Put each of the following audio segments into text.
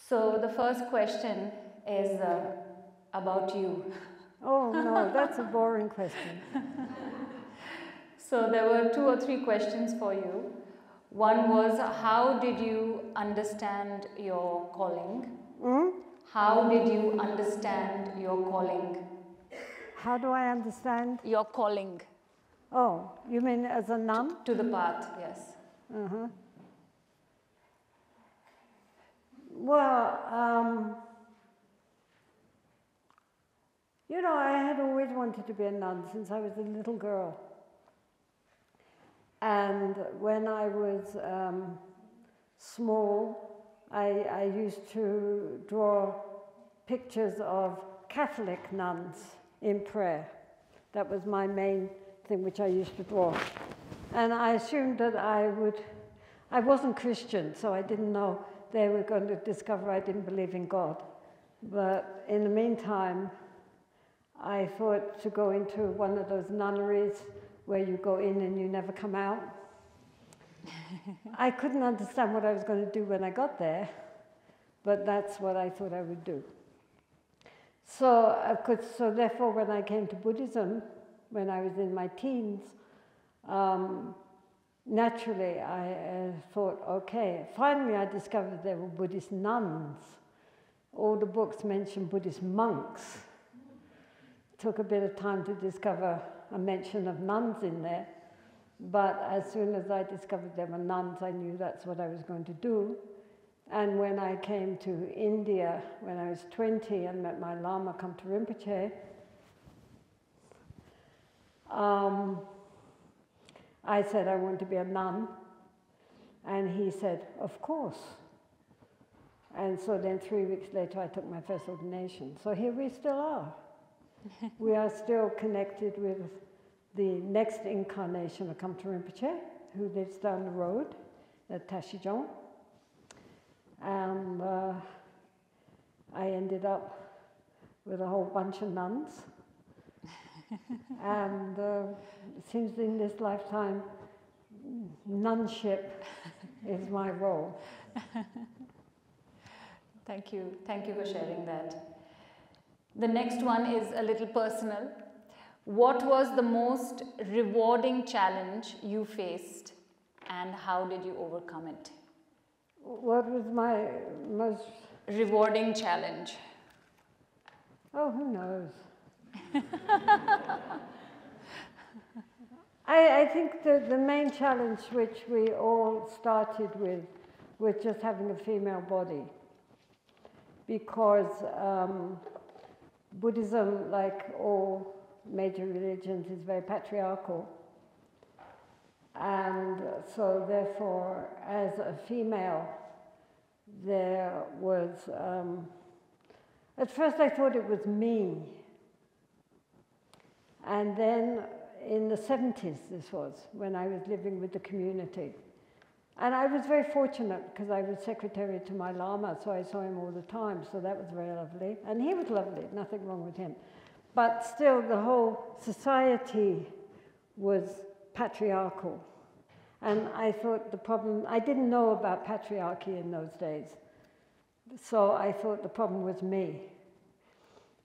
So the first question is about you. Oh no, that's a boring question. So there were 2 or 3 questions for you. One was, how did you understand your calling? How did you understand your calling? How do I understand? Your calling. Oh, you mean as a nun? To the path, yes. Well, you know, I had always wanted to be a nun since I was a little girl. And when I was small, I used to draw pictures of Catholic nuns in prayer. That was my main thing which I used to draw. And I assumed that I wasn't Christian, so I didn't know they were going to discover I didn't believe in God. But in the meantime, I thought to go into one of those nunneries where you go in and you never come out. I couldn't understand what I was going to do when I got there, but that's what I thought I would do. So therefore, when I came to Buddhism, when I was in my teens, naturally I thought, okay, finally I discovered there were Buddhist nuns. All the books mention Buddhist monks. It took a bit of time to discover a mention of nuns in there, but as soon as I discovered there were nuns, I knew that's what I was going to do. And when I came to India, when I was 20 and met my Lama Kamta Rinpoche, I said I want to be a nun, and he said, of course. And so then 3 weeks later I took my first ordination. So here we still are. We are still connected with the next incarnation of Kamta Rinpoche, who lives down the road at Tashijong. And I ended up with a whole bunch of nuns. And it seems in this lifetime, nunship is my role. Thank you for sharing that. The next one is a little personal. What was the most rewarding challenge you faced, and how did you overcome it? What was my most rewarding challenge? Oh, who knows? I think the main challenge which we all started with was just having a female body, because Buddhism, like all major religions, is very patriarchal. And so therefore, as a female, there was, at first I thought it was me. And then in the 70s, this was, when I was living with the community. And I was very fortunate because I was secretary to my Lama, so I saw him all the time, so that was very lovely. And he was lovely, nothing wrong with him. But still, the whole society was patriarchal. And I thought the problem, I didn't know about patriarchy in those days. So I thought the problem was me.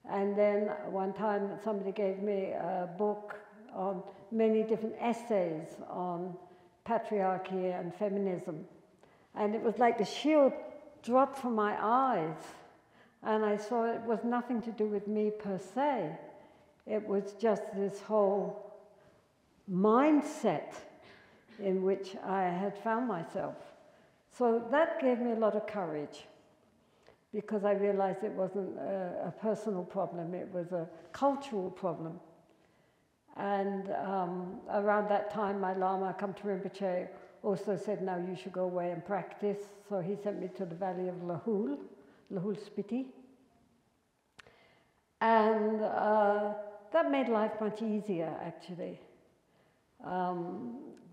And then one time somebody gave me a book on many different essays on patriarchy and feminism. And it was like the shield dropped from my eyes. And I saw it was nothing to do with me per se. It was just this whole mindset in which I had found myself. So that gave me a lot of courage, because I realized it wasn't a personal problem, it was a cultural problem. And around that time, my Lama Kamta Rinpoche also said, now you should go away and practice. So he sent me to the valley of Lahul Spiti. And that made life much easier, actually.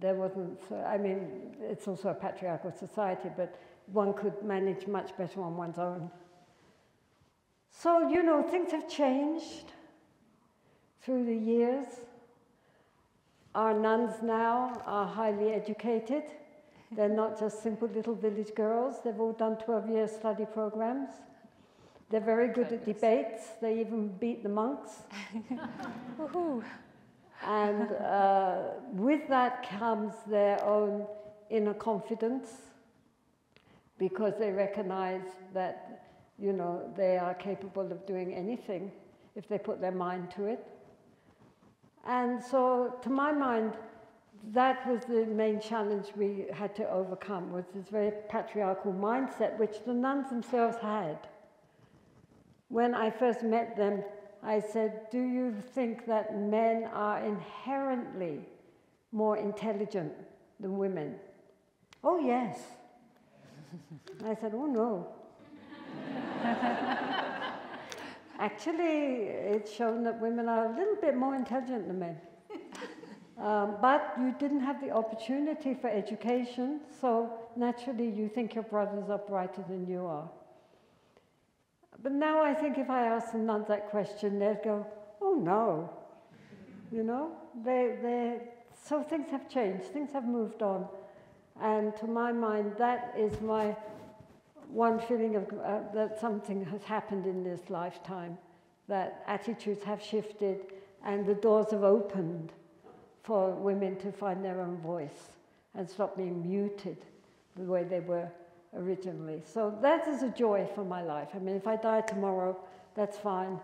There wasn't, I mean, it's also a patriarchal society, but one could manage much better on one's own. So, you know, things have changed through the years. Our nuns now are highly educated. They're not just simple little village girls. They've all done 12-year study programs. They're very good at debates. They even beat the monks. Woohoo! And with that comes their own inner confidence, because they recognize that, you know, they are capable of doing anything if they put their mind to it. And so, to my mind, that was the main challenge we had to overcome, was this very patriarchal mindset, which the nuns themselves had. When I first met them, I said, do you think that men are inherently more intelligent than women? Oh, yes. I said, oh, no. Actually, it's shown that women are a little bit more intelligent than men. But you didn't have the opportunity for education, so naturally you think your brothers are brighter than you are. But now I think if I ask the nuns that question, they'd go, oh no. You know, so things have changed, things have moved on. And to my mind, that is my one feeling of that something has happened in this lifetime, that attitudes have shifted and the doors have opened for women to find their own voice and stop being muted the way they were originally. So that is a joy for my life. I mean, if I die tomorrow, that's fine.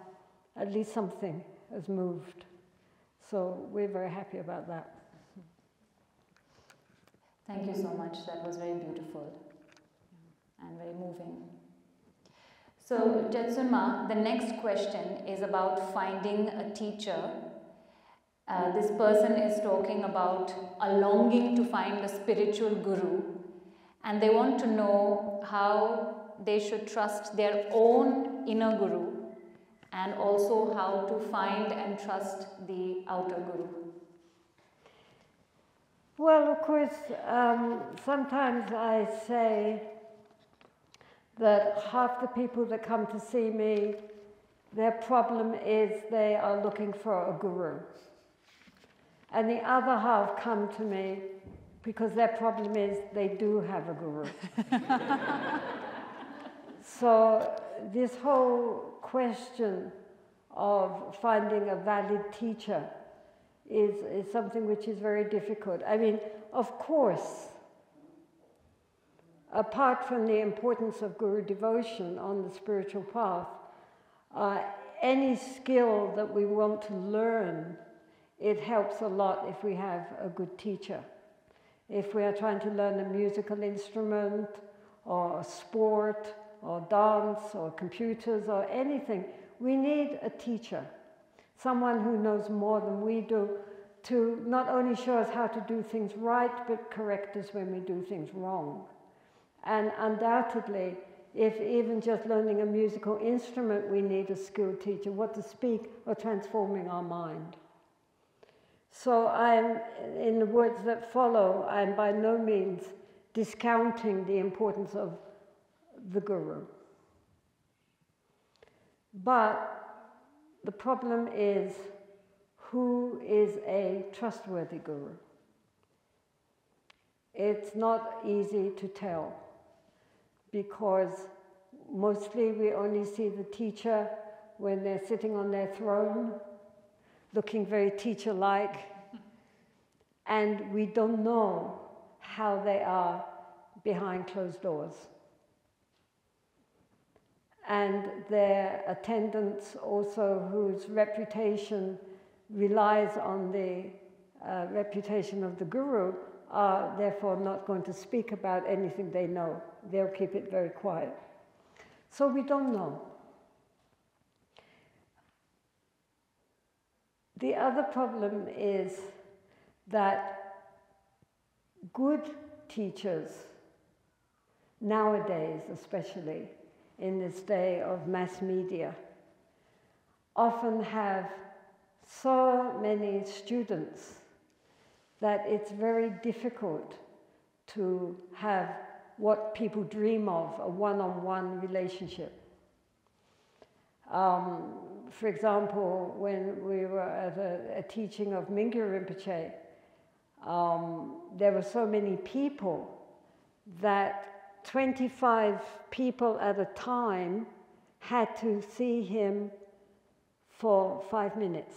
At least something has moved. So we're very happy about that. Thank you so much. That was very beautiful and very moving. So, Jetsunma, the next question is about finding a teacher. This person is talking about a longing to find a spiritual guru, and they want to know how they should trust their own inner guru, and also how to find and trust the outer guru. Well, of course, sometimes I say that half the people that come to see me, their problem is they are looking for a guru. And the other half come to me because their problem is they do have a guru. So this whole question of finding a valid teacher is something which is very difficult. I mean, of course, apart from the importance of guru devotion on the spiritual path, any skill that we want to learn, it helps a lot if we have a good teacher. If we are trying to learn a musical instrument, or a sport, or dance, or computers, or anything, we need a teacher. Someone who knows more than we do, to not only show us how to do things right, but correct us when we do things wrong. And undoubtedly, if even just learning a musical instrument, we need a skilled teacher, what to speak or transforming our mind. So I'm, in the words that follow, I'm by no means discounting the importance of the guru. But the problem is, who is a trustworthy guru? It's not easy to tell, because mostly we only see the teacher when they're sitting on their throne, looking very teacher-like, and we don't know how they are behind closed doors. And their attendants also, whose reputation relies on the reputation of the guru, are therefore not going to speak about anything they know. They'll keep it very quiet. So we don't know. The other problem is that good teachers, nowadays especially, in this day of mass media, often have so many students that it's very difficult to have what people dream of, a one-on-one relationship. For example, when we were at a teaching of Mingyur Rinpoche, there were so many people that 25 people at a time had to see him for 5 minutes.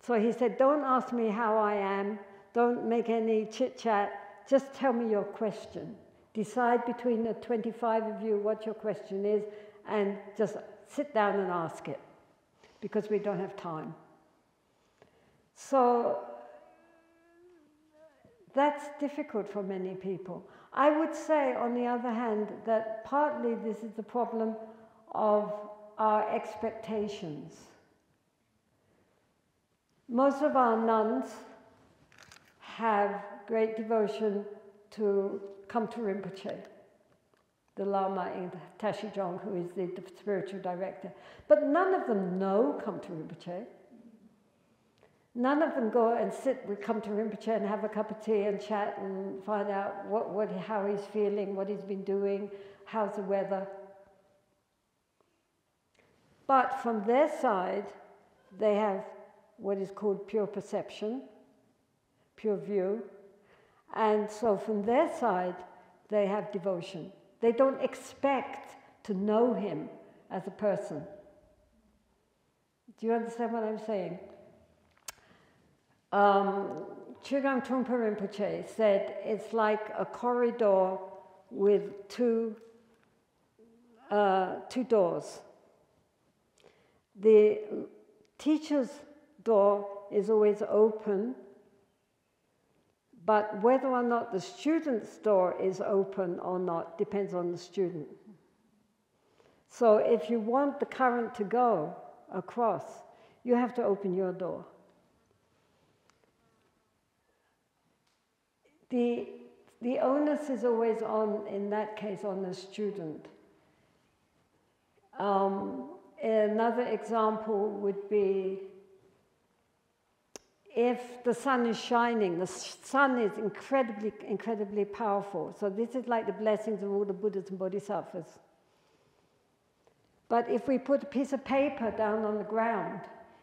So he said, don't ask me how I am, don't make any chit-chat, just tell me your question. Decide between the 25 of you what your question is, and just sit down and ask it, because we don't have time. So that's difficult for many people. I would say, on the other hand, that partly this is the problem of our expectations. Most of our nuns have great devotion to Kamtu Rinpoche, the Lama in Tashijong, who is the spiritual director. But none of them know Kamtu Rinpoche. None of them go and sit with Kamtu Rinpoche and have a cup of tea and chat and find out how he's feeling, what he's been doing, how's the weather. But from their side, they have what is called pure perception, pure view. And so from their side, they have devotion. They don't expect to know him as a person. Do you understand what I'm saying? Chugang Trungpa Rinpoche said it's like a corridor with two doors. The teacher's door is always open, but whether or not the student's door is open or not depends on the student. So if you want the current to go across, you have to open your door. The onus is always on, in that case, on the student. Another example would be if the sun is shining. The sun is incredibly, incredibly powerful. So this is like the blessings of all the Buddhas and Bodhisattvas. But if we put a piece of paper down on the ground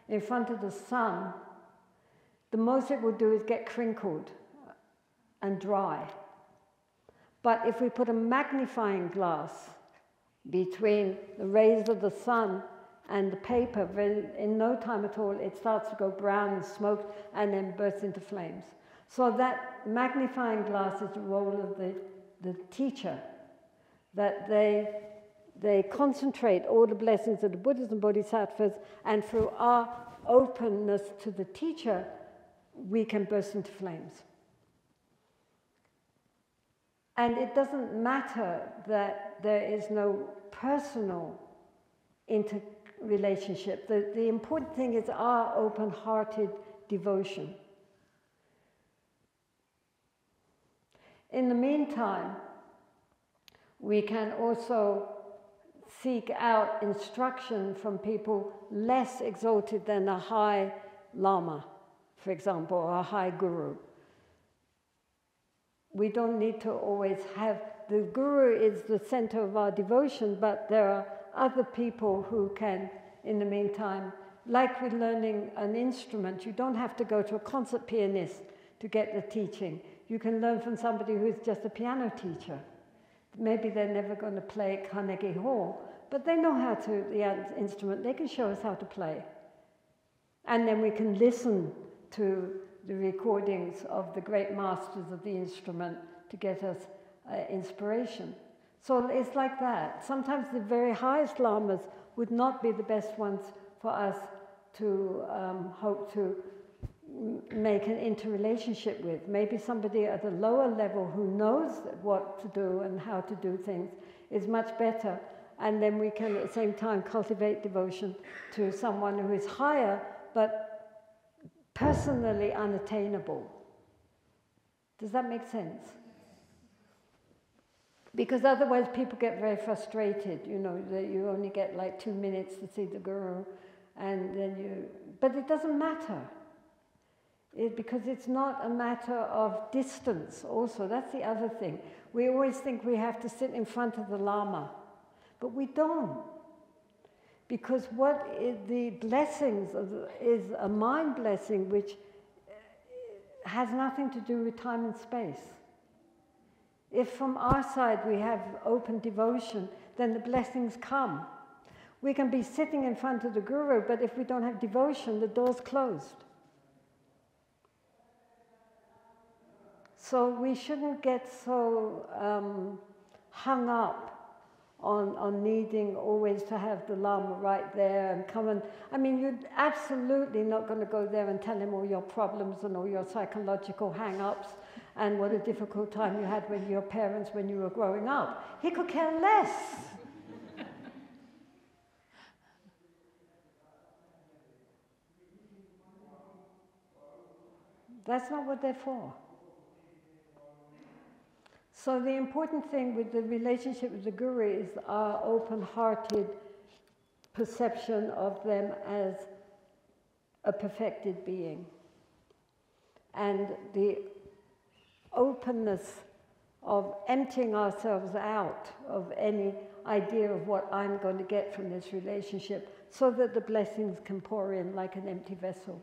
in front of the sun, the most it will do is get crinkled and dry. But if we put a magnifying glass between the rays of the sun and the paper, in no time at all it starts to go brown and smoke and then bursts into flames. So that magnifying glass is the role of the teacher, that they concentrate all the blessings of the Buddhas and Bodhisattvas, and through our openness to the teacher, we can burst into flames. And it doesn't matter that there is no personal interrelationship. The important thing is our open-hearted devotion. In the meantime, we can also seek out instruction from people less exalted than a high Lama, for example, or a high Guru. We don't need to always have, the Guru is the center of our devotion, but there are other people who can, in the meantime, like with learning an instrument, you don't have to go to a concert pianist to get the teaching. You can learn from somebody who's just a piano teacher. Maybe they're never going to play at Carnegie Hall, but they know how to, the instrument, they can show us how to play. And then we can listen to the recordings of the great masters of the instrument to get us inspiration. So it's like that. Sometimes the very highest lamas would not be the best ones for us to hope to make an interrelationship with. Maybe somebody at a lower level who knows what to do and how to do things is much better. And then we can at the same time cultivate devotion to someone who is higher, but personally unattainable. Does that make sense? Because otherwise people get very frustrated, you know, that you only get like 2 minutes to see the Guru, and then but it doesn't matter. Because it's not a matter of distance also, that's the other thing. We always think we have to sit in front of the Lama, but we don't. Because what is the blessings is a mind blessing which has nothing to do with time and space. If from our side we have open devotion, then the blessings come. We can be sitting in front of the Guru, but if we don't have devotion, the door's closed. So we shouldn't get so hung up on needing always to have the Lama right there and come and... I mean, you're absolutely not going to go there and tell him all your problems and all your psychological hang-ups and what a difficult time you had with your parents when you were growing up. He could care less. That's not what they're for. So the important thing with the relationship with the Guru is our open-hearted perception of them as a perfected being. And the openness of emptying ourselves out of any idea of what I'm going to get from this relationship so that the blessings can pour in like an empty vessel.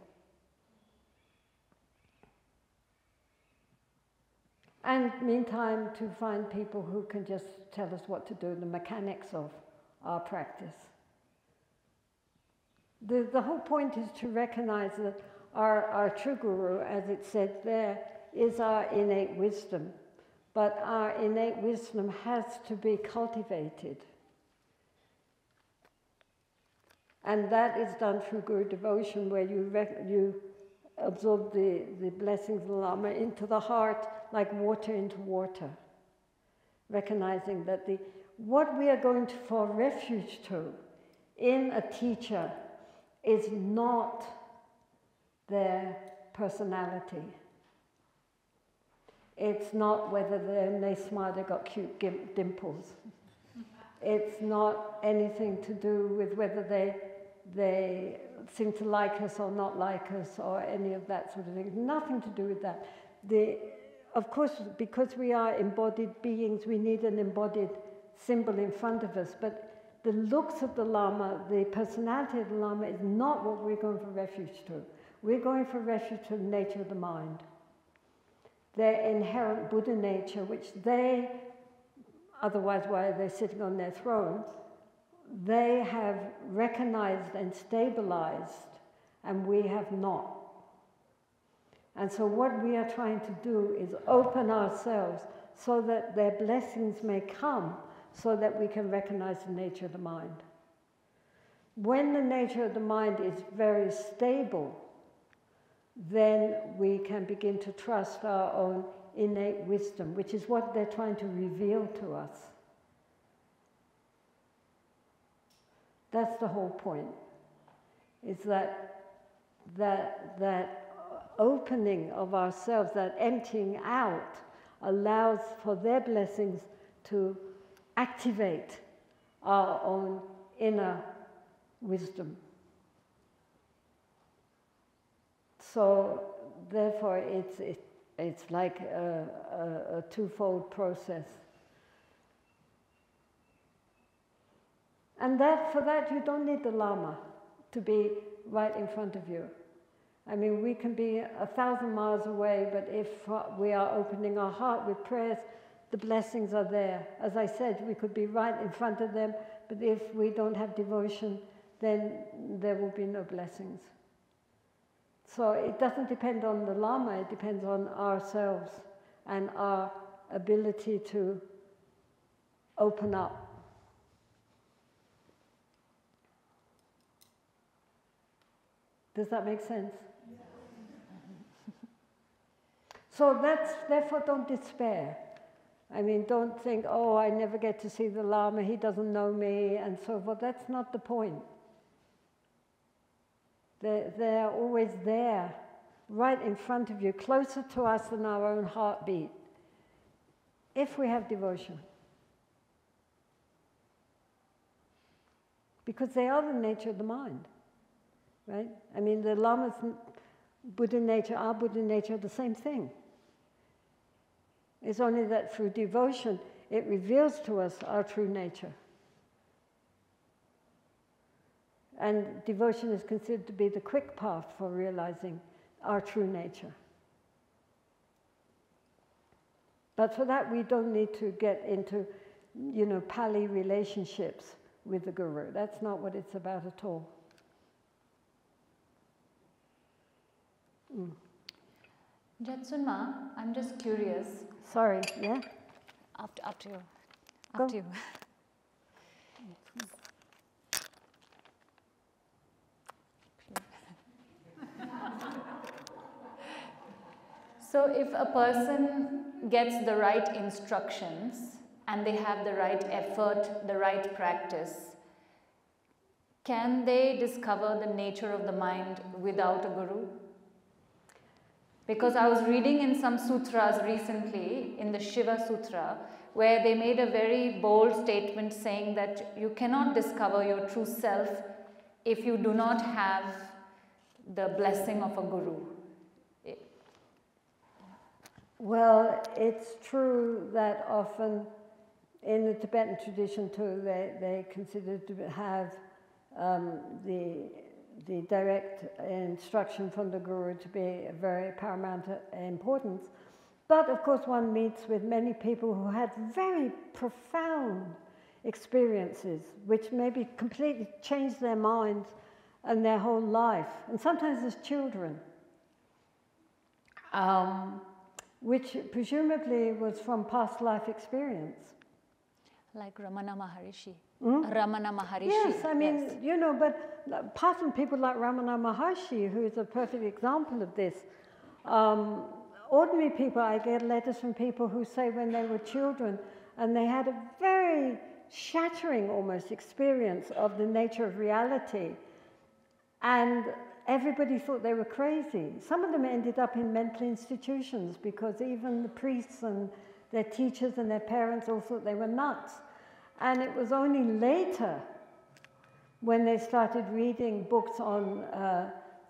And meantime, to find people who can just tell us what to do, the mechanics of our practice. The whole point is to recognize that our true Guru, as it said there, is our innate wisdom. But our innate wisdom has to be cultivated. And that is done through Guru devotion, where you absorb the blessings of the Lama into the heart like water into water. Recognizing that what we are going for refuge to in a teacher is not their personality. It's not whether when they smile they got cute dimples. It's not anything to do with whether they seem to like us or not like us or any of that sort of thing. Nothing to do with that. Of course, because we are embodied beings, we need an embodied symbol in front of us. But the looks of the Lama, the personality of the Lama is not what we're going for refuge to. We're going for refuge to the nature of the mind. Their inherent Buddha nature, which they, otherwise why are they sitting on their throne, they have recognized and stabilized, and we have not. And so what we are trying to do is open ourselves so that their blessings may come, so that we can recognize the nature of the mind. When the nature of the mind is very stable, then we can begin to trust our own innate wisdom, which is what they're trying to reveal to us. That's the whole point, is that opening of ourselves, that emptying out, allows for their blessings to activate our own inner wisdom. So therefore it's like a twofold process. And for that you don't need the Lama to be right in front of you. I mean, we can be 1,000 miles away, but if we are opening our heart with prayers, the blessings are there. As I said, we could be right in front of them, but if we don't have devotion, then there will be no blessings. So it doesn't depend on the Lama, it depends on ourselves and our ability to open up. Does that make sense? So therefore don't despair. I mean, don't think, oh, I never get to see the Lama, he doesn't know me, and so forth. That's not the point. They're always there, right in front of you, closer to us than our own heartbeat, if we have devotion. Because they are the nature of the mind, right? I mean, the Lama's Buddha nature, our Buddha nature are the same thing. It's only that through devotion, it reveals to us our true nature. And devotion is considered to be the quick path for realizing our true nature. But for that, we don't need to get into, you know, Pali relationships with the Guru. That's not what it's about at all. Jetsunma, I'm just curious. Sorry, yeah? Up to you. Go. Up to you. So if a person gets the right instructions and they have the right effort, the right practice, can they discover the nature of the mind without a guru? Because I was reading in some sutras recently, in the Shiva Sutra, where they made a very bold statement saying that you cannot discover your true self if you do not have the blessing of a guru. Well, it's true that often in the Tibetan tradition too, they consider to have the direct instruction from the Guru to be a very paramount importance. But of course one meets with many people who had very profound experiences which maybe completely changed their minds and their whole life, and sometimes as children. Which presumably was from past life experience. Like Ramana Maharishi. Ramana Maharishi. Yes, I mean, yes. You know, but apart from people like Ramana Maharshi, who is a perfect example of this, ordinary people, I get letters from people who say when they were children and they had a very shattering almost experience of the nature of reality, and everybody thought they were crazy. Some of them ended up in mental institutions because even the priests and their teachers and their parents all thought they were nuts. And it was only later, when they started reading books on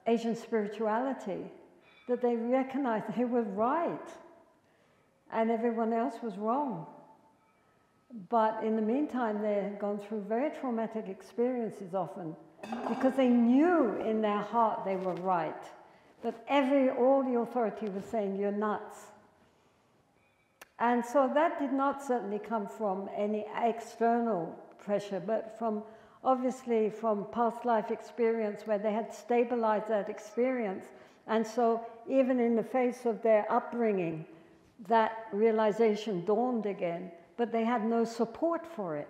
Asian spirituality, that they recognized they were right and everyone else was wrong. But in the meantime, they had gone through very traumatic experiences often, because they knew in their heart they were right. But all the authority was saying, you're nuts. And so that did not certainly come from any external pressure, but obviously from past life experience where they had stabilized that experience. And so even in the face of their upbringing, that realization dawned again, but they had no support for it.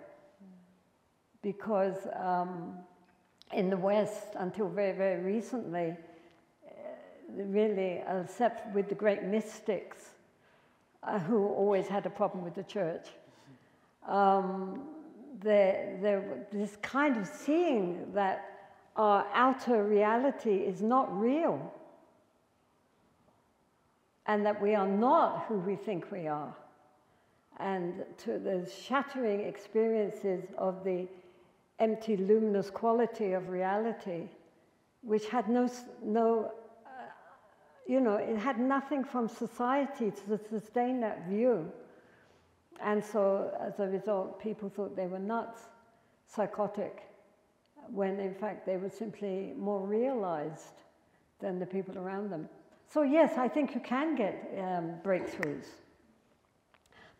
Because in the West, until very, very recently, really, except with the great mystics, who always had a problem with the church, this kind of seeing that our outer reality is not real, and that we are not who we think we are, and to the shattering experiences of the empty, luminous quality of reality, which had it had nothing from society to sustain that view. And so, as a result, people thought they were nuts, psychotic, when in fact they were simply more realized than the people around them. So yes, I think you can get breakthroughs.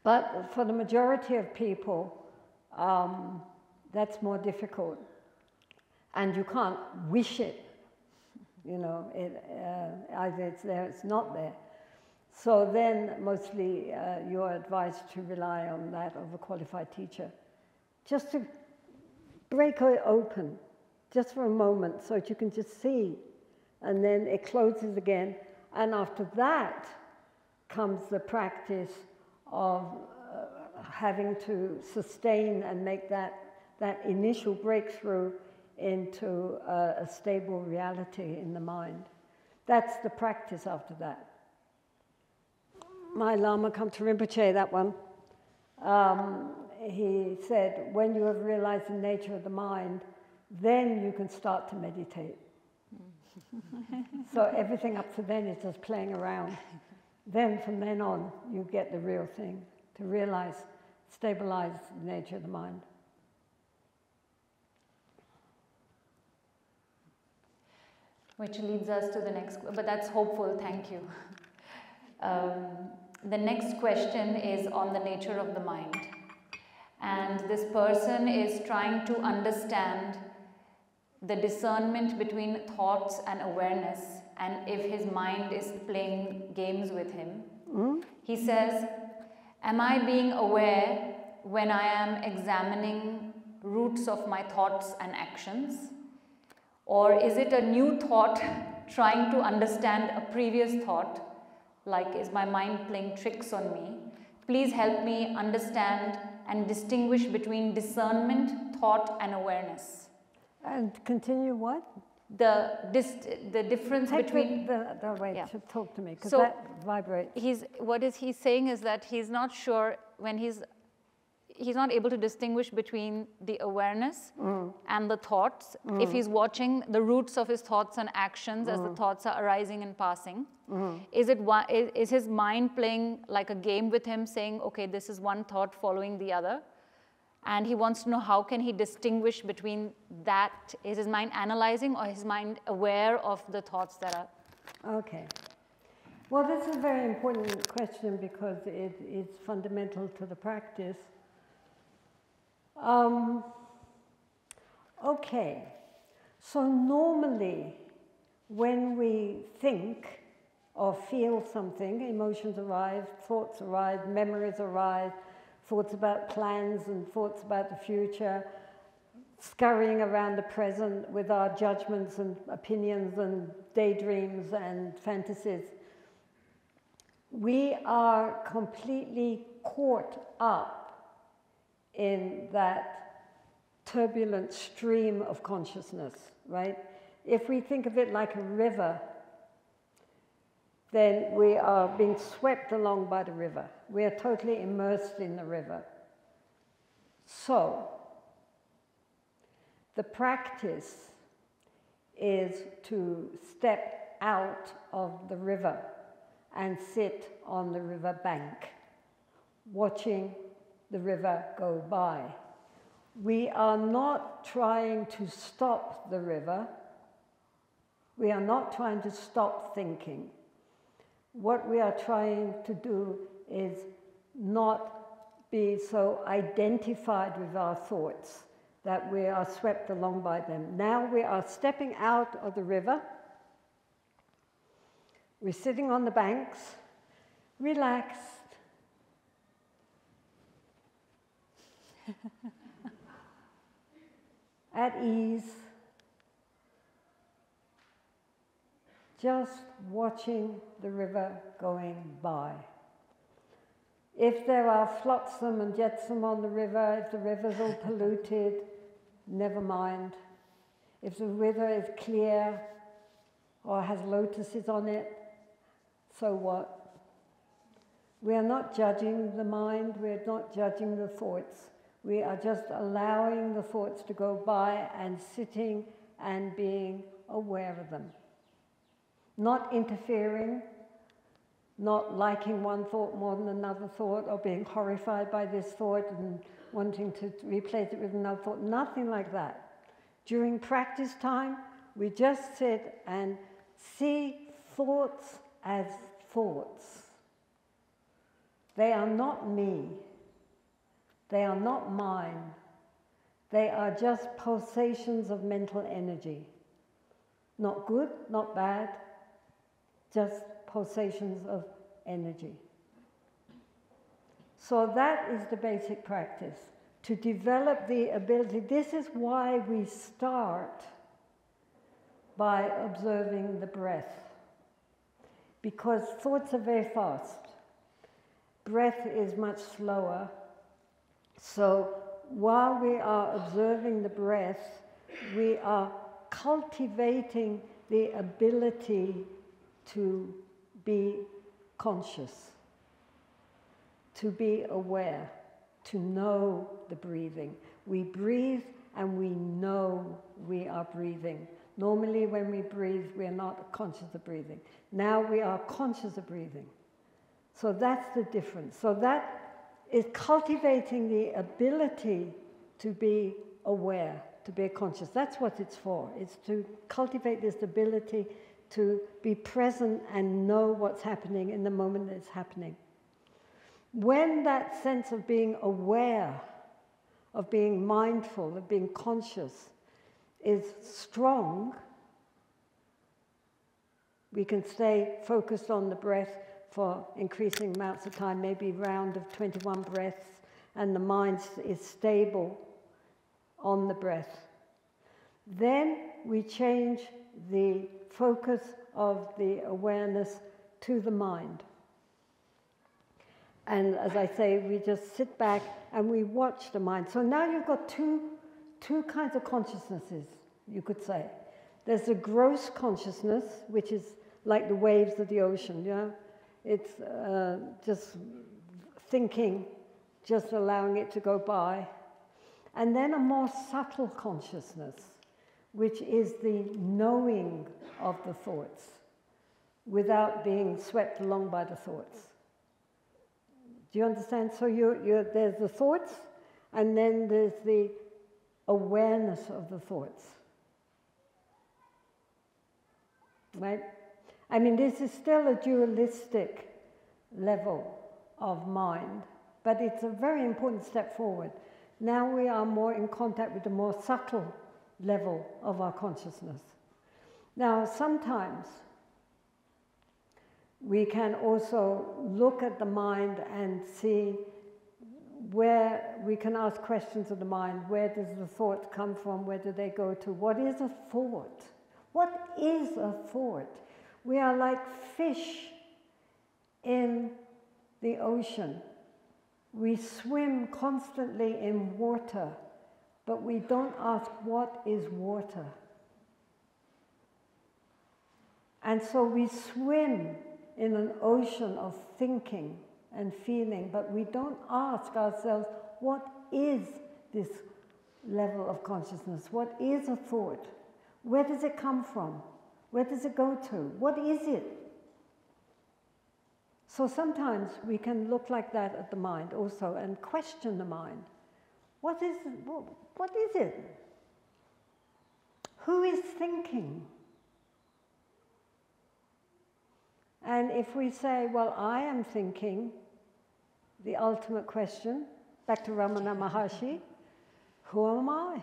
But for the majority of people, that's more difficult. And you can't wish it. You know, either it's there, it's not there. So then, mostly, you're advised to rely on that of a qualified teacher. Just to break it open, just for a moment, so that you can just see. And then it closes again. And after that comes the practice of having to sustain and make that initial breakthrough into a stable reality in the mind. That's the practice after that. My Lama Kamta Rinpoche, that one, he said, when you have realized the nature of the mind, then you can start to meditate. So everything up to then is just playing around. Then from then on, you get the real thing, to realize, stabilize the nature of the mind. Which leads us to the next, but that's hopeful, thank you. The next question is on the nature of the mind. And this person is trying to understand the discernment between thoughts and awareness, and if his mind is playing games with him. He says, am I being aware when I am examining roots of my thoughts and actions? Or is it a new thought trying to understand a previous thought? Like, is my mind playing tricks on me? Please help me understand and distinguish between discernment, thought and awareness. And continue what? The difference between... the way Yeah. to talk to me, because So, that vibrates. What he's saying is that he's not sure when he's not able to distinguish between the awareness and the thoughts. If he's watching the roots of his thoughts and actions as the thoughts are arising and passing, is his mind playing like a game with him, saying, okay, this is one thought following the other? And he wants to know how can he distinguish between that. Is his mind analyzing or his mind aware of the thoughts that are... Okay. Well, this is a very important question because it's fundamental to the practice. Okay, so normally when we think or feel something, emotions arise, thoughts arise, memories arise, thoughts about plans and thoughts about the future, scurrying around the present with our judgments and opinions and daydreams and fantasies. We are completely caught up in that turbulent stream of consciousness, right? If we think of it like a river, then we are being swept along by the river. We are totally immersed in the river. So, the practice is to step out of the river and sit on the river bank, watching the river go by. We are not trying to stop the river. We are not trying to stop thinking. What we are trying to do is not be so identified with our thoughts that we are swept along by them. Now we are stepping out of the river. We're sitting on the banks, relaxed. At ease, just watching the river going by. If there are flotsam and jetsam on the river, if the river's all polluted, never mind. If the river is clear or has lotuses on it, so what? We are not judging the mind, we are not judging the thoughts. We are just allowing the thoughts to go by and sitting and being aware of them. Not interfering, not liking one thought more than another thought, or being horrified by this thought and wanting to replace it with another thought, nothing like that. During practice time, we just sit and see thoughts as thoughts. They are not me. They are not mine. They are just pulsations of mental energy. Not good, not bad, just pulsations of energy. So that is the basic practice. To develop the ability, this is why we start by observing the breath. Because thoughts are very fast. Breath is much slower. So while we are observing the breath, we are cultivating the ability to be conscious, to be aware, to know the breathing. We breathe and we know we are breathing. Normally when we breathe, we are not conscious of breathing. Now we are conscious of breathing. So that's the difference. So that is cultivating the ability to be aware, to be conscious. That's what it's for. It's to cultivate this ability to be present and know what's happening in the moment that it's happening. When that sense of being aware, of being mindful, of being conscious is strong, we can stay focused on the breath for increasing amounts of time, maybe a round of 21 breaths, and the mind is stable on the breath. Then we change the focus of the awareness to the mind. And as I say, we just sit back and we watch the mind. So now you've got two kinds of consciousnesses, you could say. There's the gross consciousness, which is like the waves of the ocean, you know? It's just thinking, just allowing it to go by. And then a more subtle consciousness, which is the knowing of the thoughts without being swept along by the thoughts. Do you understand? So there's the thoughts, and then there's the awareness of the thoughts. Right? I mean, this is still a dualistic level of mind, but it's a very important step forward. Now we are more in contact with the more subtle level of our consciousness. Now, sometimes we can also look at the mind and see where we can ask questions of the mind. Where does the thought come from? Where do they go to? What is a thought? What is a thought? We are like fish in the ocean. We swim constantly in water, but we don't ask what is water. And so we swim in an ocean of thinking and feeling, but we don't ask ourselves, what is this level of consciousness? What is a thought? Where does it come from? Where does it go to? What is it? So sometimes we can look like that at the mind also and question the mind. What is it? Who is thinking? And if we say, well, I am thinking, the ultimate question, back to Ramana Maharshi, who am I?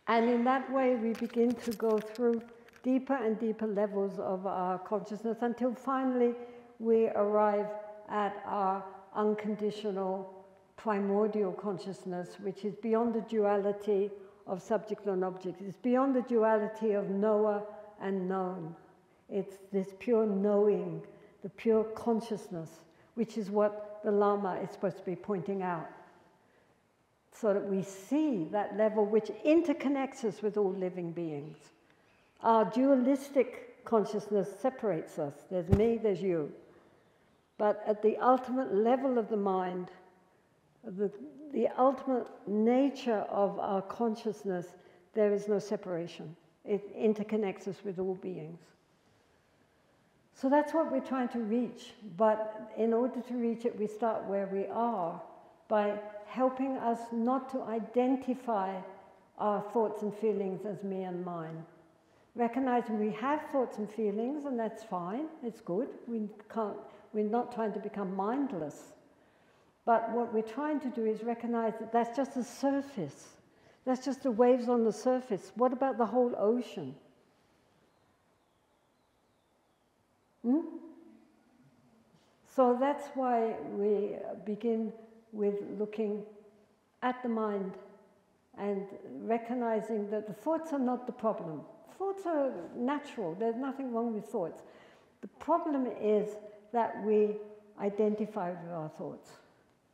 And in that way, we begin to go through deeper and deeper levels of our consciousness until finally we arrive at our unconditional primordial consciousness, which is beyond the duality of subject and object. It's beyond the duality of knower and known. It's this pure knowing, the pure consciousness, which is what the Lama is supposed to be pointing out. So that we see that level which interconnects us with all living beings. Our dualistic consciousness separates us. There's me, there's you. But at the ultimate level of the mind, the ultimate nature of our consciousness, there is no separation. It interconnects us with all beings. So that's what we're trying to reach. But in order to reach it, we start where we are by helping us not to identify our thoughts and feelings as me and mine. Recognizing we have thoughts and feelings, and that's fine, it's good. We're not trying to become mindless. But what we're trying to do is recognize that that's just the surface. That's just the waves on the surface. What about the whole ocean? So that's why we begin with looking at the mind and recognizing that the thoughts are not the problem. Thoughts are natural. There's nothing wrong with thoughts. The problem is that we identify with our thoughts.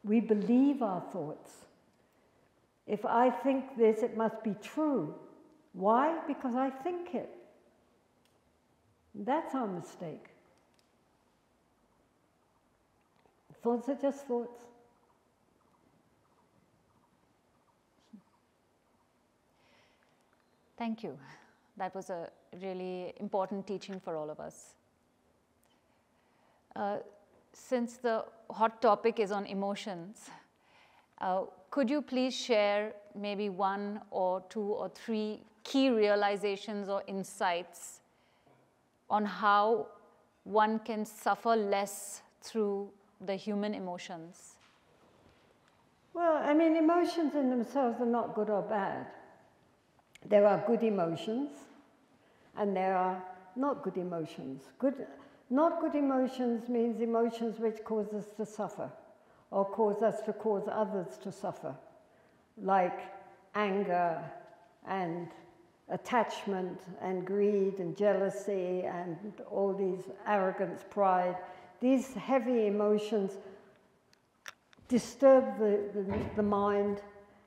We believe our thoughts. If I think this, it must be true. Why? Because I think it. That's our mistake. Thoughts are just thoughts. Thank you. That was a really important teaching for all of us. Since the hot topic is on emotions, could you please share maybe 1 or 2 or 3 key realizations or insights on how one can suffer less through the human emotions? Well, I mean, emotions in themselves are not good or bad. There are good emotions, and there are not good emotions. Not good emotions means emotions which cause us to suffer, or cause us to cause others to suffer, like anger and attachment and greed and jealousy and all these arrogance, pride. These heavy emotions disturb the mind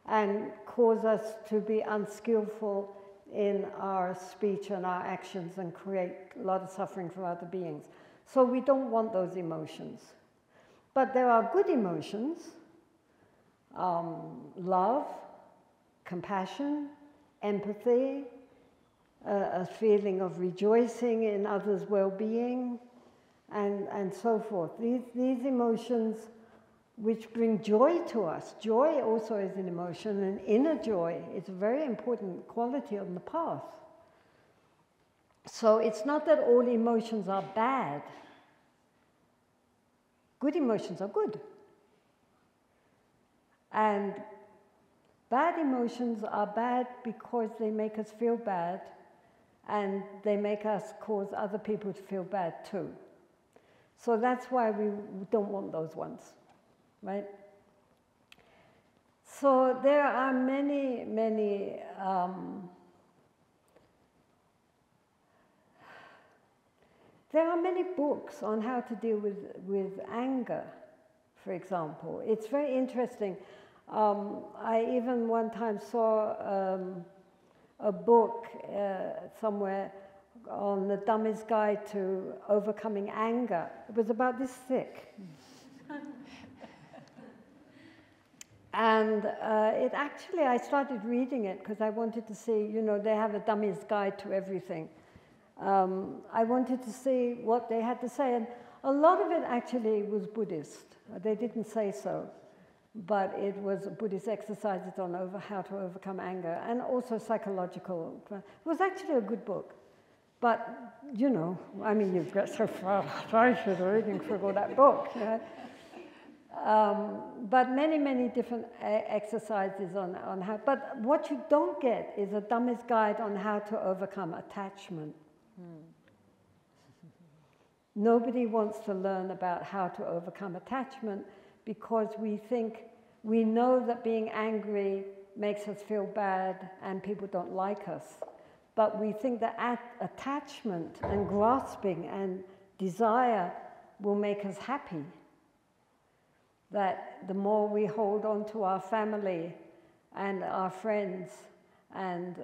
and cause us to be unskillful in our speech and our actions and create a lot of suffering for other beings. So we don't want those emotions. But there are good emotions, love, compassion, empathy, a feeling of rejoicing in others' well-being, and so forth. These emotions which bring joy to us. Joy also is an emotion, and inner joy is a very important quality on the path. So it's not that all emotions are bad. Good emotions are good. And bad emotions are bad because they make us feel bad, and they make us cause other people to feel bad too. So that's why we don't want those ones, right? So there are many books on how to deal with anger, for example. It's very interesting. I even one time saw a book somewhere on the dumbest guide to overcoming anger. It was about this thick. And it actually, I started reading it because I wanted to see, you know, they have a dummy's guide to everything. I wanted to see what they had to say, and a lot of it actually was Buddhist. They didn't say so, but it was Buddhist exercises on how to overcome anger, and also psychological. It was actually a good book. But, you know, I mean, you've got so far started reading through all that book. You know? But many different exercises on how, but what you don't get is a dummy's guide on how to overcome attachment. Nobody wants to learn about how to overcome attachment because we know that being angry makes us feel bad and people don't like us. But we think that attachment and grasping and desire will make us happy. That the more we hold on to our family and our friends and,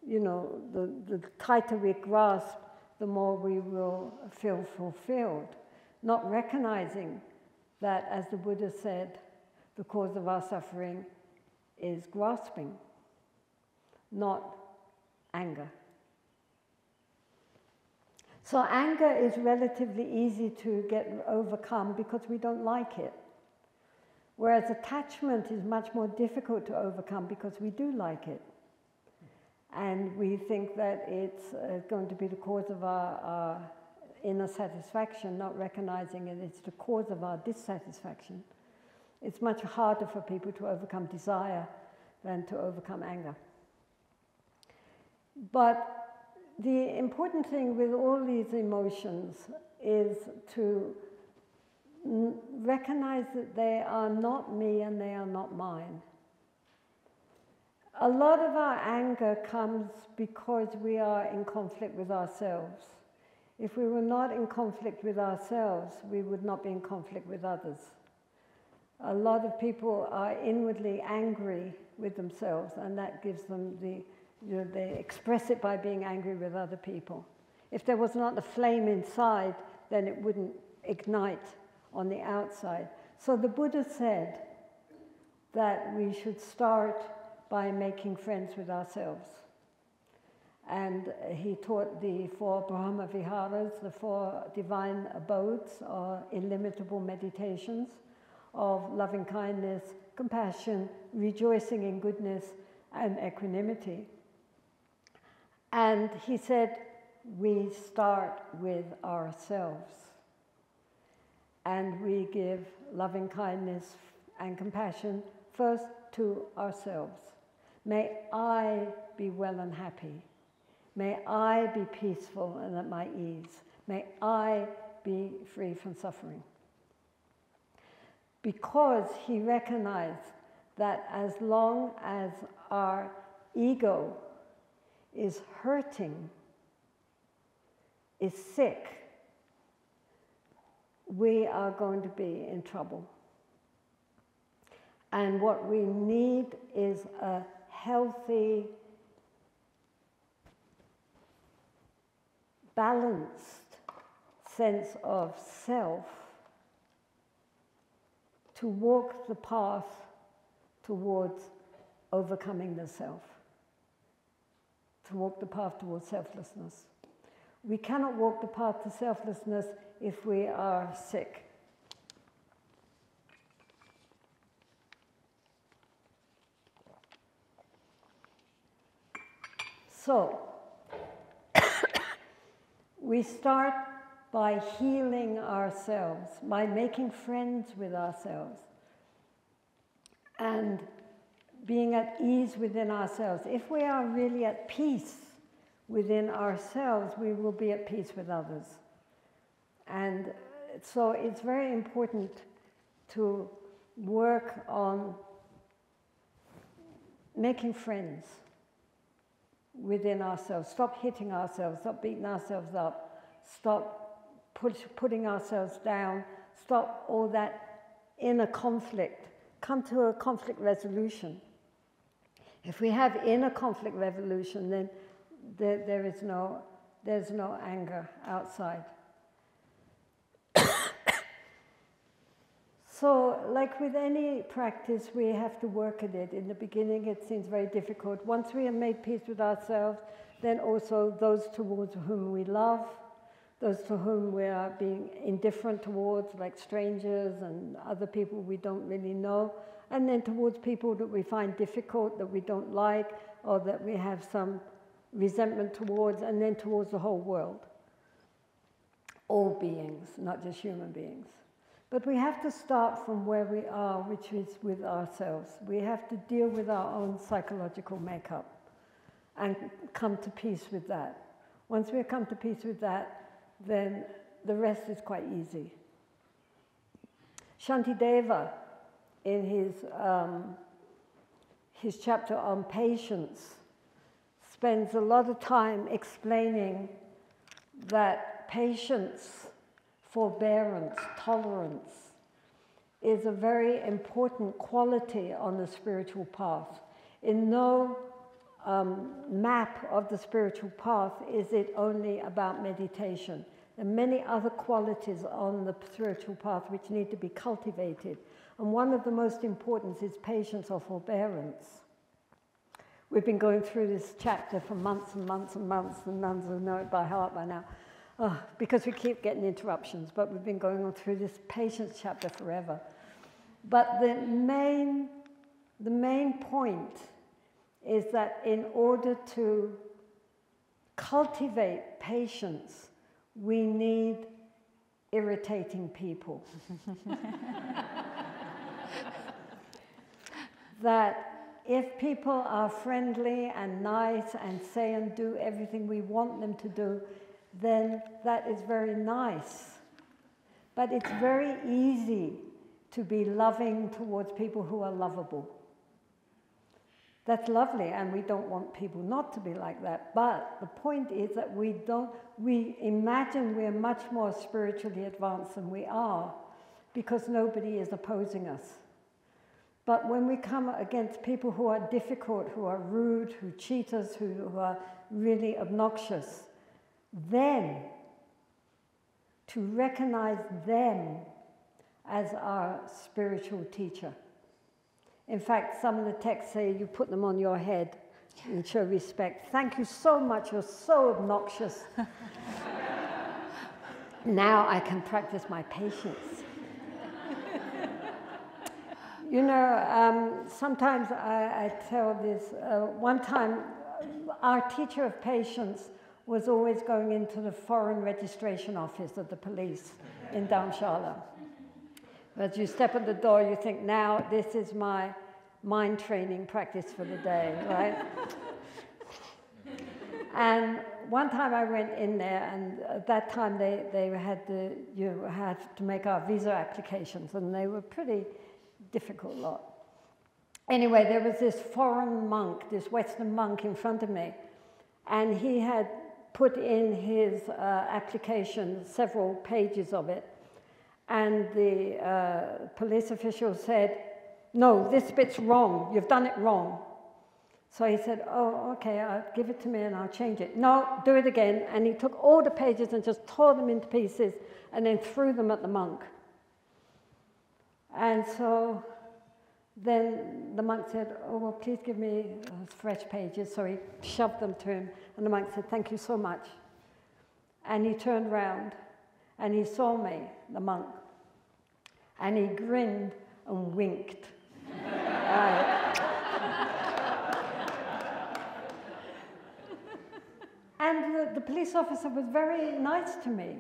you know, the tighter we grasp, the more we will feel fulfilled. Not recognizing that, as the Buddha said, the cause of our suffering is grasping, not anger. So anger is relatively easy to get overcome because we don't like it. Whereas attachment is much more difficult to overcome because we do like it. And we think that it's going to be the cause of our inner satisfaction, not recognizing it, it's the cause of our dissatisfaction. It's much harder for people to overcome desire than to overcome anger. But the important thing with all these emotions is to recognize that they are not me and they are not mine. A lot of our anger comes because we are in conflict with ourselves. If we were not in conflict with ourselves, we would not be in conflict with others. A lot of people are inwardly angry with themselves, and that gives them they express it by being angry with other people. If there was not a flame inside, then it wouldn't ignite on the outside. So the Buddha said that we should start by making friends with ourselves. And he taught the 4 Brahma Viharas, the 4 divine abodes, or illimitable meditations of loving kindness, compassion, rejoicing in goodness, and equanimity. And he said, we start with ourselves. And we give loving kindness and compassion first to ourselves. May I be well and happy. May I be peaceful and at my ease. May I be free from suffering. Because he recognized that as long as our ego is hurting, is sick, we are going to be in trouble. And what we need is a healthy, balanced sense of self to walk the path towards overcoming the self, to walk the path towards selflessness. We cannot walk the path to selflessness if we are sick. So, we start by healing ourselves, by making friends with ourselves, and being at ease within ourselves. If we are really at peace within ourselves, we will be at peace with others. And so it's very important to work on making friends within ourselves. Stop hitting ourselves, stop beating ourselves up, stop putting ourselves down, stop all that inner conflict. Come to a conflict resolution. If we have inner conflict resolution, then there's no anger outside. So, like with any practice, we have to work at it. In the beginning, it seems very difficult. Once we have made peace with ourselves, then also those towards whom we love, those to whom we are being indifferent towards, like strangers and other people we don't really know, and then towards people that we find difficult, that we don't like, or that we have some resentment towards, and then towards the whole world. All beings, not just human beings. But we have to start from where we are, which is with ourselves. We have to deal with our own psychological makeup and come to peace with that. Once we come to peace with that, then the rest is quite easy. Shantideva, in his chapter on patience, spends a lot of time explaining that patience, forbearance, tolerance is a very important quality on the spiritual path. In no map of the spiritual path is it only about meditation. There are many other qualities on the spiritual path which need to be cultivated. And one of the most important is patience or forbearance. We've been going through this chapter for months and months and months, and nuns will know it by heart by now. Because we keep getting interruptions, but we've been going on through this patience chapter forever. But the main point is that in order to cultivate patience, we need irritating people. That if people are friendly and nice and say and do everything we want them to do, then that is very nice. But it's very easy to be loving towards people who are lovable. That's lovely, and we don't want people not to be like that. But the point is that we imagine we're much more spiritually advanced than we are, because nobody is opposing us. But when we come against people who are difficult, who are rude, who cheat us, who are really obnoxious, then to recognize them as our spiritual teacher. In fact, some of the texts say you put them on your head and show respect. Thank you so much, you're so obnoxious. Now I can practice my patience. You know, sometimes I tell this, one time our teacher of patience was always going into the foreign registration office of the police in Dharamshala. As you step at the door, you think, now this is my mind training practice for the day, right? And one time I went in there, and at that time they had to make our visa applications, and they were pretty difficult lot. Anyway, there was this foreign monk, this Western monk in front of me, and he had put in his application, several pages of it, and the police official said, no, this bit's wrong, you've done it wrong. So he said, oh, okay, give it to me and I'll change it. No, do it again. And he took all the pages and just tore them into pieces and then threw them at the monk. And so then the monk said, oh, well, please give me fresh pages. So he shoved them to him, and the monk said, thank you so much. And he turned round, and he saw me, the monk, and he grinned and winked. And the police officer was very nice to me.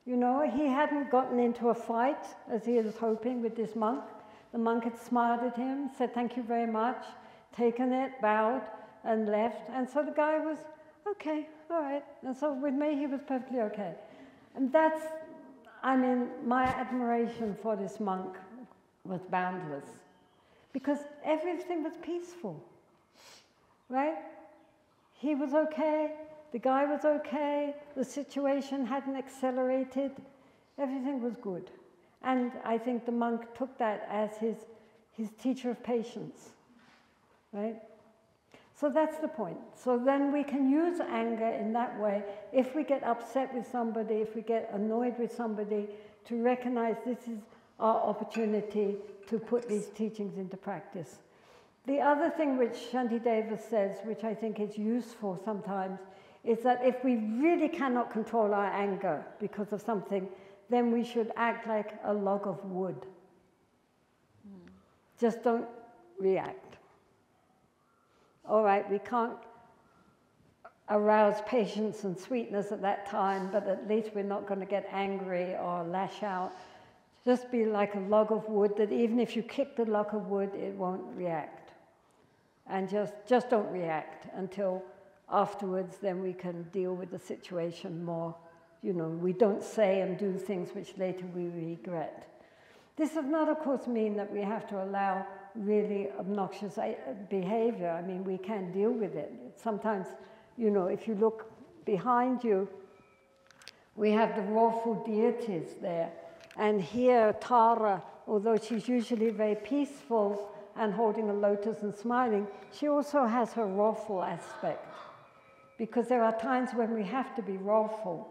You know, he hadn't gotten into a fight, as he was hoping, with this monk. The monk had smiled at him, said thank you very much, taken it, bowed, and left. And so the guy was, okay, all right. And so with me, he was perfectly okay. And that's, I mean, my admiration for this monk was boundless. Because everything was peaceful, right? He was okay, the guy was okay, the situation hadn't accelerated, everything was good. And I think the monk took that as his teacher of patience, right? So that's the point. So then we can use anger in that way. If we get upset with somebody, if we get annoyed with somebody, to recognize this is our opportunity to put these teachings into practice. The other thing which Shantideva says, which I think is useful sometimes, is that if we really cannot control our anger because of something, then we should act like a log of wood. Just don't react. All right, we can't arouse patience and sweetness at that time, but at least we're not going to get angry or lash out. Just be like a log of wood that even if you kick the log of wood, it won't react. And just don't react until afterwards, then we can deal with the situation more. You know, we don't say and do things which later we regret. This does not, of course, mean that we have to allow really obnoxious behavior. I mean, we can deal with it. Sometimes, you know, if you look behind you, we have the wrathful deities there. And here, Tara, although she's usually very peaceful and holding a lotus and smiling, she also has her wrathful aspect. Because there are times when we have to be wrathful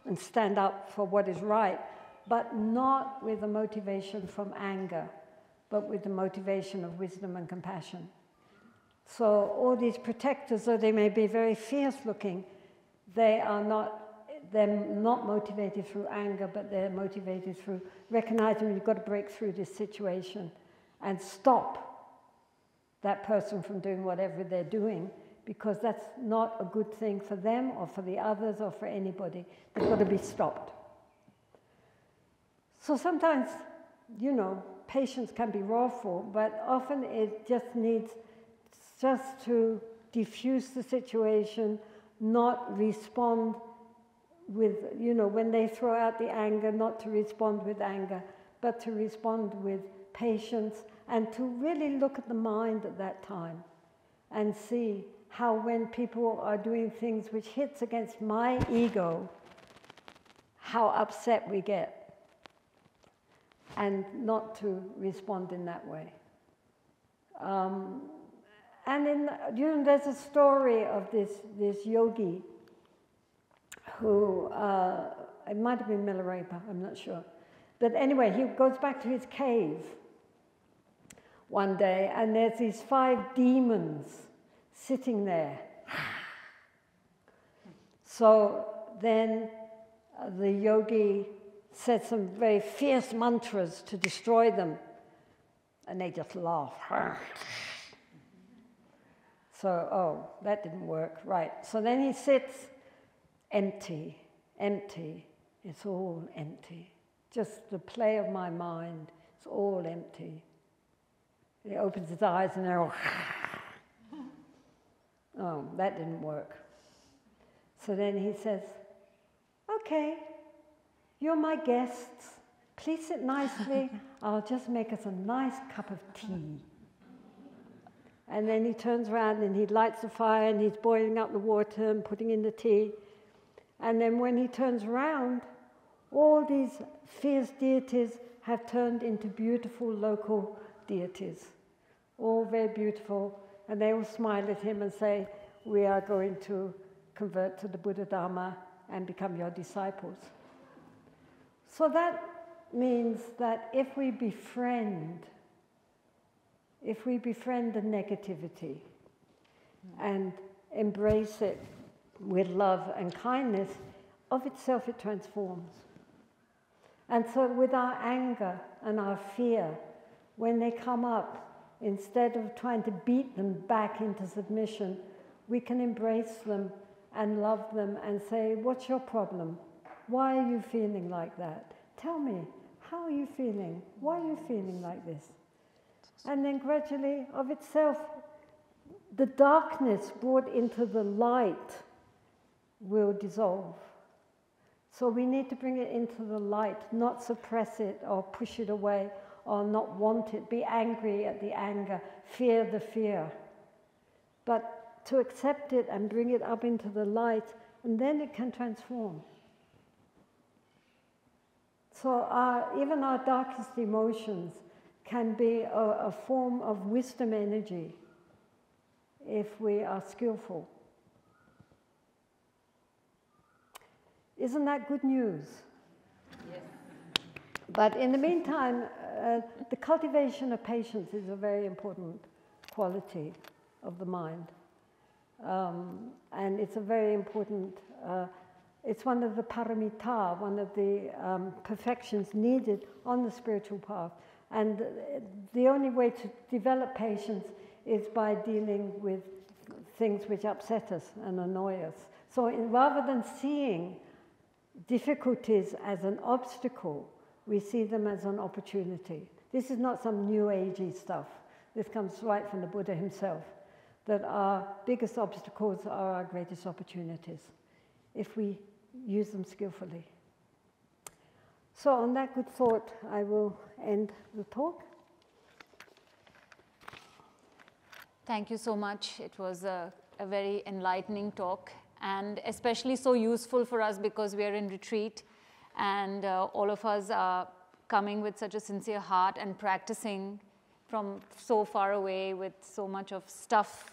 and stand up for what is right, but not with a motivation from anger, but with the motivation of wisdom and compassion. So all these protectors, though they may be very fierce looking, they're not motivated through anger, but they're motivated through recognizing you've got to break through this situation and stop that person from doing whatever they're doing, because that's not a good thing for them or for the others or for anybody. They've got to be stopped. So sometimes, you know, patience can be wrathful, but often it just needs just to diffuse the situation, not respond with, you know, when they throw out the anger, not to respond with anger, but to respond with patience and to really look at the mind at that time and see how when people are doing things which hits against my ego, how upset we get, and not to respond in that way. And you know, there's a story of this yogi who, it might have been Milarepa, I'm not sure. But anyway, he goes back to his cave one day, and there's these 5 demons sitting there. So then the yogi said some very fierce mantras to destroy them, and they just laugh. So, oh, that didn't work, right. So then he sits empty, empty. It's all empty. Just the play of my mind, it's all empty. He opens his eyes and they're all, oh, that didn't work. So then he says, okay, you're my guests. Please sit nicely. I'll just make us a nice cup of tea. And then he turns around and he lights the fire and he's boiling up the water and putting in the tea. And then when he turns around, all these fierce deities have turned into beautiful local deities. All very beautiful. And they all smile at him and say, we are going to convert to the Buddha Dharma and become your disciples. So that means that if we befriend the negativity and embrace it with love and kindness, of itself it transforms. And so with our anger and our fear, when they come up, instead of trying to beat them back into submission, we can embrace them and love them and say, what's your problem? Why are you feeling like that? Tell me, how are you feeling? Why are you feeling like this? And then gradually, of itself, the darkness brought into the light will dissolve. So we need to bring it into the light, not suppress it or push it away or not want it, be angry at the anger, fear the fear. But to accept it and bring it up into the light, and then it can transform. So even our darkest emotions can be a form of wisdom energy if we are skillful. Isn't that good news? Yes. But in the meantime, the cultivation of patience is a very important quality of the mind. And it's a very important, it's one of the paramita, one of the perfections needed on the spiritual path. And the only way to develop patience is by dealing with things which upset us and annoy us. So rather than seeing difficulties as an obstacle, we see them as an opportunity. This is not some new agey stuff. This comes right from the Buddha himself, that our biggest obstacles are our greatest opportunities, if we use them skillfully. So on that good thought, I will end the talk. Thank you so much. It was a very enlightening talk, and especially so useful for us because we are in retreat, and all of us are coming with such a sincere heart and practicing from so far away with so much of stuff.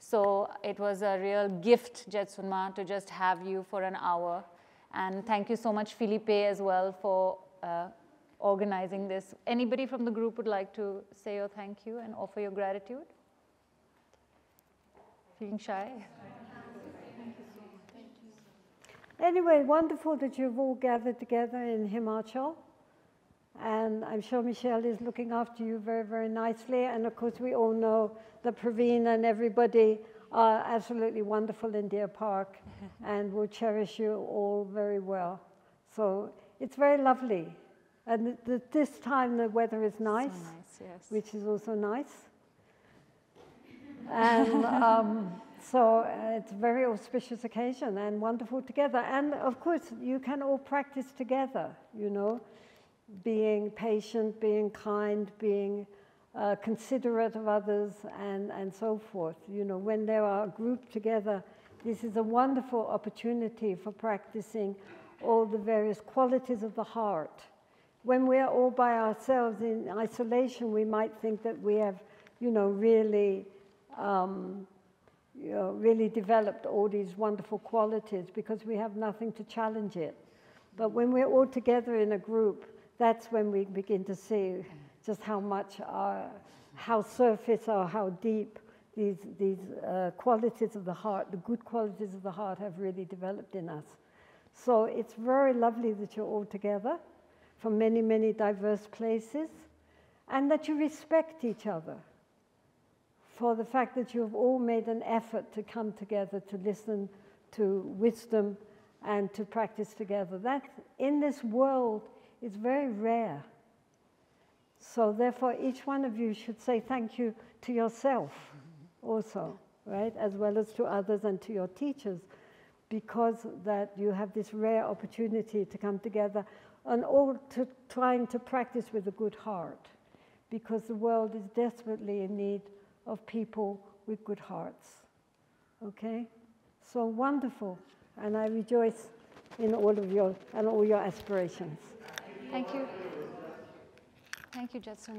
So it was a real gift, Jetsunma, to just have you for an hour. And thank you so much, Felipe, as well, for organizing this. Anybody from the group would like to say your thank you and offer your gratitude? Feeling shy? Anyway, wonderful that you've all gathered together in Himachal. And I'm sure Michelle is looking after you very, very nicely. And of course, we all know that Praveen and everybody are absolutely wonderful in Deer Park and will cherish you all very well. So it's very lovely. And this time the weather is nice, So nice, yes. which is also nice. And so it's a very auspicious occasion and wonderful together. And of course, you can all practice together, you know, being patient, being kind, being considerate of others, and so forth. You know, when there are grouped together, this is a wonderful opportunity for practicing all the various qualities of the heart. When we are all by ourselves in isolation, we might think that we have, you know, really developed all these wonderful qualities because we have nothing to challenge it. But when we're all together in a group, that's when we begin to see just how much, how surface or how deep these qualities of the heart, the good qualities of the heart, have really developed in us. So it's very lovely that you're all together from many, many diverse places, and that you respect each other for the fact that you've all made an effort to come together to listen to wisdom and to practice together. That, in this world, is very rare. So therefore, each one of you should say thank you to yourself also, right? As well as to others and to your teachers, because that you have this rare opportunity to come together and all to trying to practice with a good heart, because the world is desperately in need of people with good hearts. Okay? So wonderful. And I rejoice in all of your and all your aspirations. Thank you. Thank you, Jetsunma.